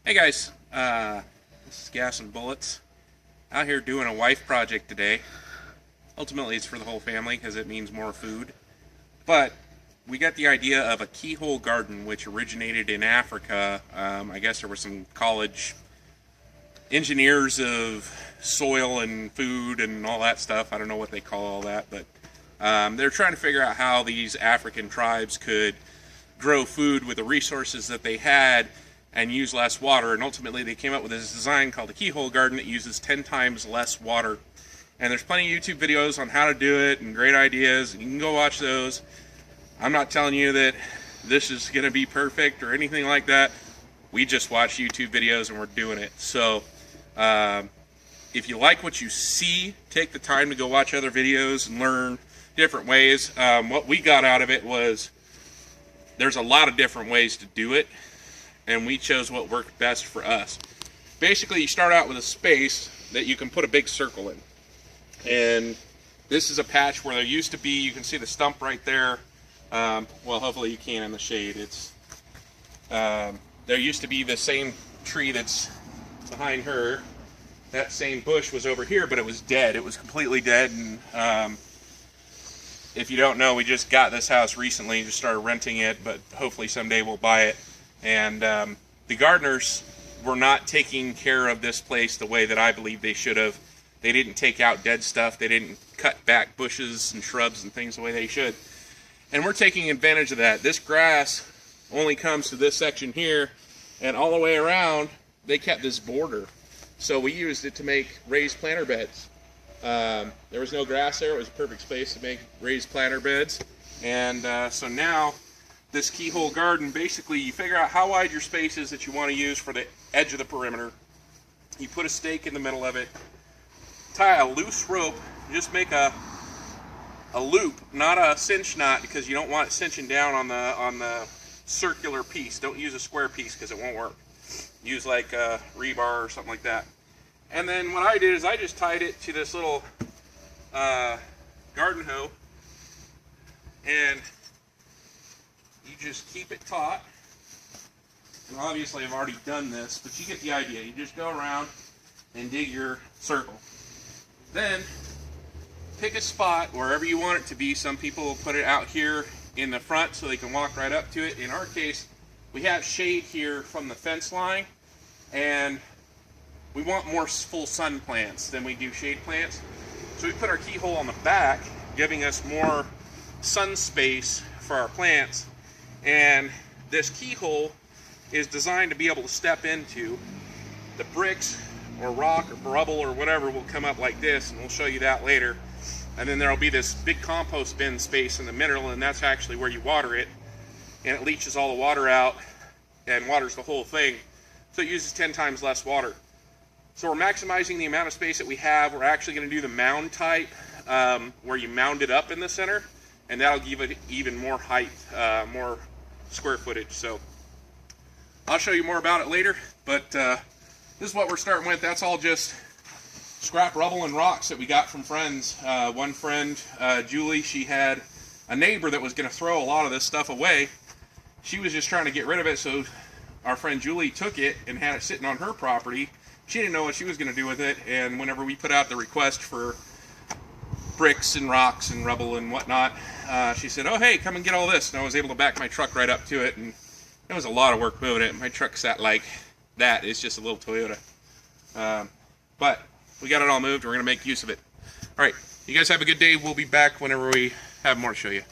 Hey guys, this is Gas and Bullets. Out here doing a wife project today. Ultimately it's for the whole family because it means more food. But we got the idea of a keyhole garden which originated in Africa. I guess there were some college engineers of soil and food and all that stuff. I don't know what they call all that, but they're trying to figure out how these African tribes could grow food with the resources that they had and use less water, and ultimately they came up with this design called a keyhole garden that uses 10 times less water. And there's plenty of YouTube videos on how to do it and great ideas, and you can go watch those. I'm not telling you that this is going to be perfect or anything like that. We just watch YouTube videos and we're doing it. So if you like what you see, take the time to go watch other videos and learn different ways. What we got out of it was there's a lot of different ways to do it, and we chose what worked best for us. Basically, you start out with a space that you can put a big circle in. And this is a patch where there used to be, you can see the stump right there. Well, hopefully you can in the shade. There used to be the same tree that's behind her. That same bush was over here, but it was dead. It was completely dead. And if you don't know, we just got this house recently, just started renting it, but hopefully someday we'll buy it. And the gardeners were not taking care of this place the way that I believe they should have. They didn't take out dead stuff. They didn't cut back bushes and shrubs and things the way they should. And we're taking advantage of that. This grass only comes to this section here, and all the way around, they kept this border. So we used it to make raised planter beds. There was no grass there. It was a perfect space to make raised planter beds. And so now, this keyhole garden, basically you figure out how wide your space is that you want to use for the edge of the perimeter. You put a stake in the middle of it, tie a loose rope, just make a loop, not a cinch knot, because you don't want it cinching down on the circular piece. Don't use a square piece because it won't work. Use like a rebar or something like that. And then what I did is I just tied it to this little garden hoe, and you just keep it taut. And obviously I've already done this, but you get the idea. You just go around and dig your circle. Then pick a spot wherever you want it to be. Some people will put it out here in the front so they can walk right up to it. In our case, we have shade here from the fence line, and we want more full sun plants than we do shade plants. So we put our keyhole on the back, giving us more sun space for our plants. And this keyhole is designed to be able to step into. The bricks or rock or rubble or whatever will come up like this, and we'll show you that later. And then there'll be this big compost bin space in the middle, and that's actually where you water it. And it leaches all the water out and waters the whole thing. So it uses 10 times less water. So we're maximizing the amount of space that we have. We're actually going to do the mound type, where you mound it up in the center, and that'll give it even more height, more square footage. So I'll show you more about it later, but this is what we're starting with. That's all just scrap rubble and rocks that we got from friends. One friend, Julie, she had a neighbor that was going to throw a lot of this stuff away. She was just trying to get rid of it, so our friend Julie took it and had it sitting on her property. She didn't know what she was going to do with it, and whenever we put out the request for bricks and rocks and rubble and whatnot, she said, oh hey, come and get all this. And I was able to back my truck right up to it, and it was a lot of work moving it. My truck sat like that. It's just a little Toyota. But we got it all moved. We're going to make use of it. Alright, you guys have a good day. We'll be back whenever we have more to show you.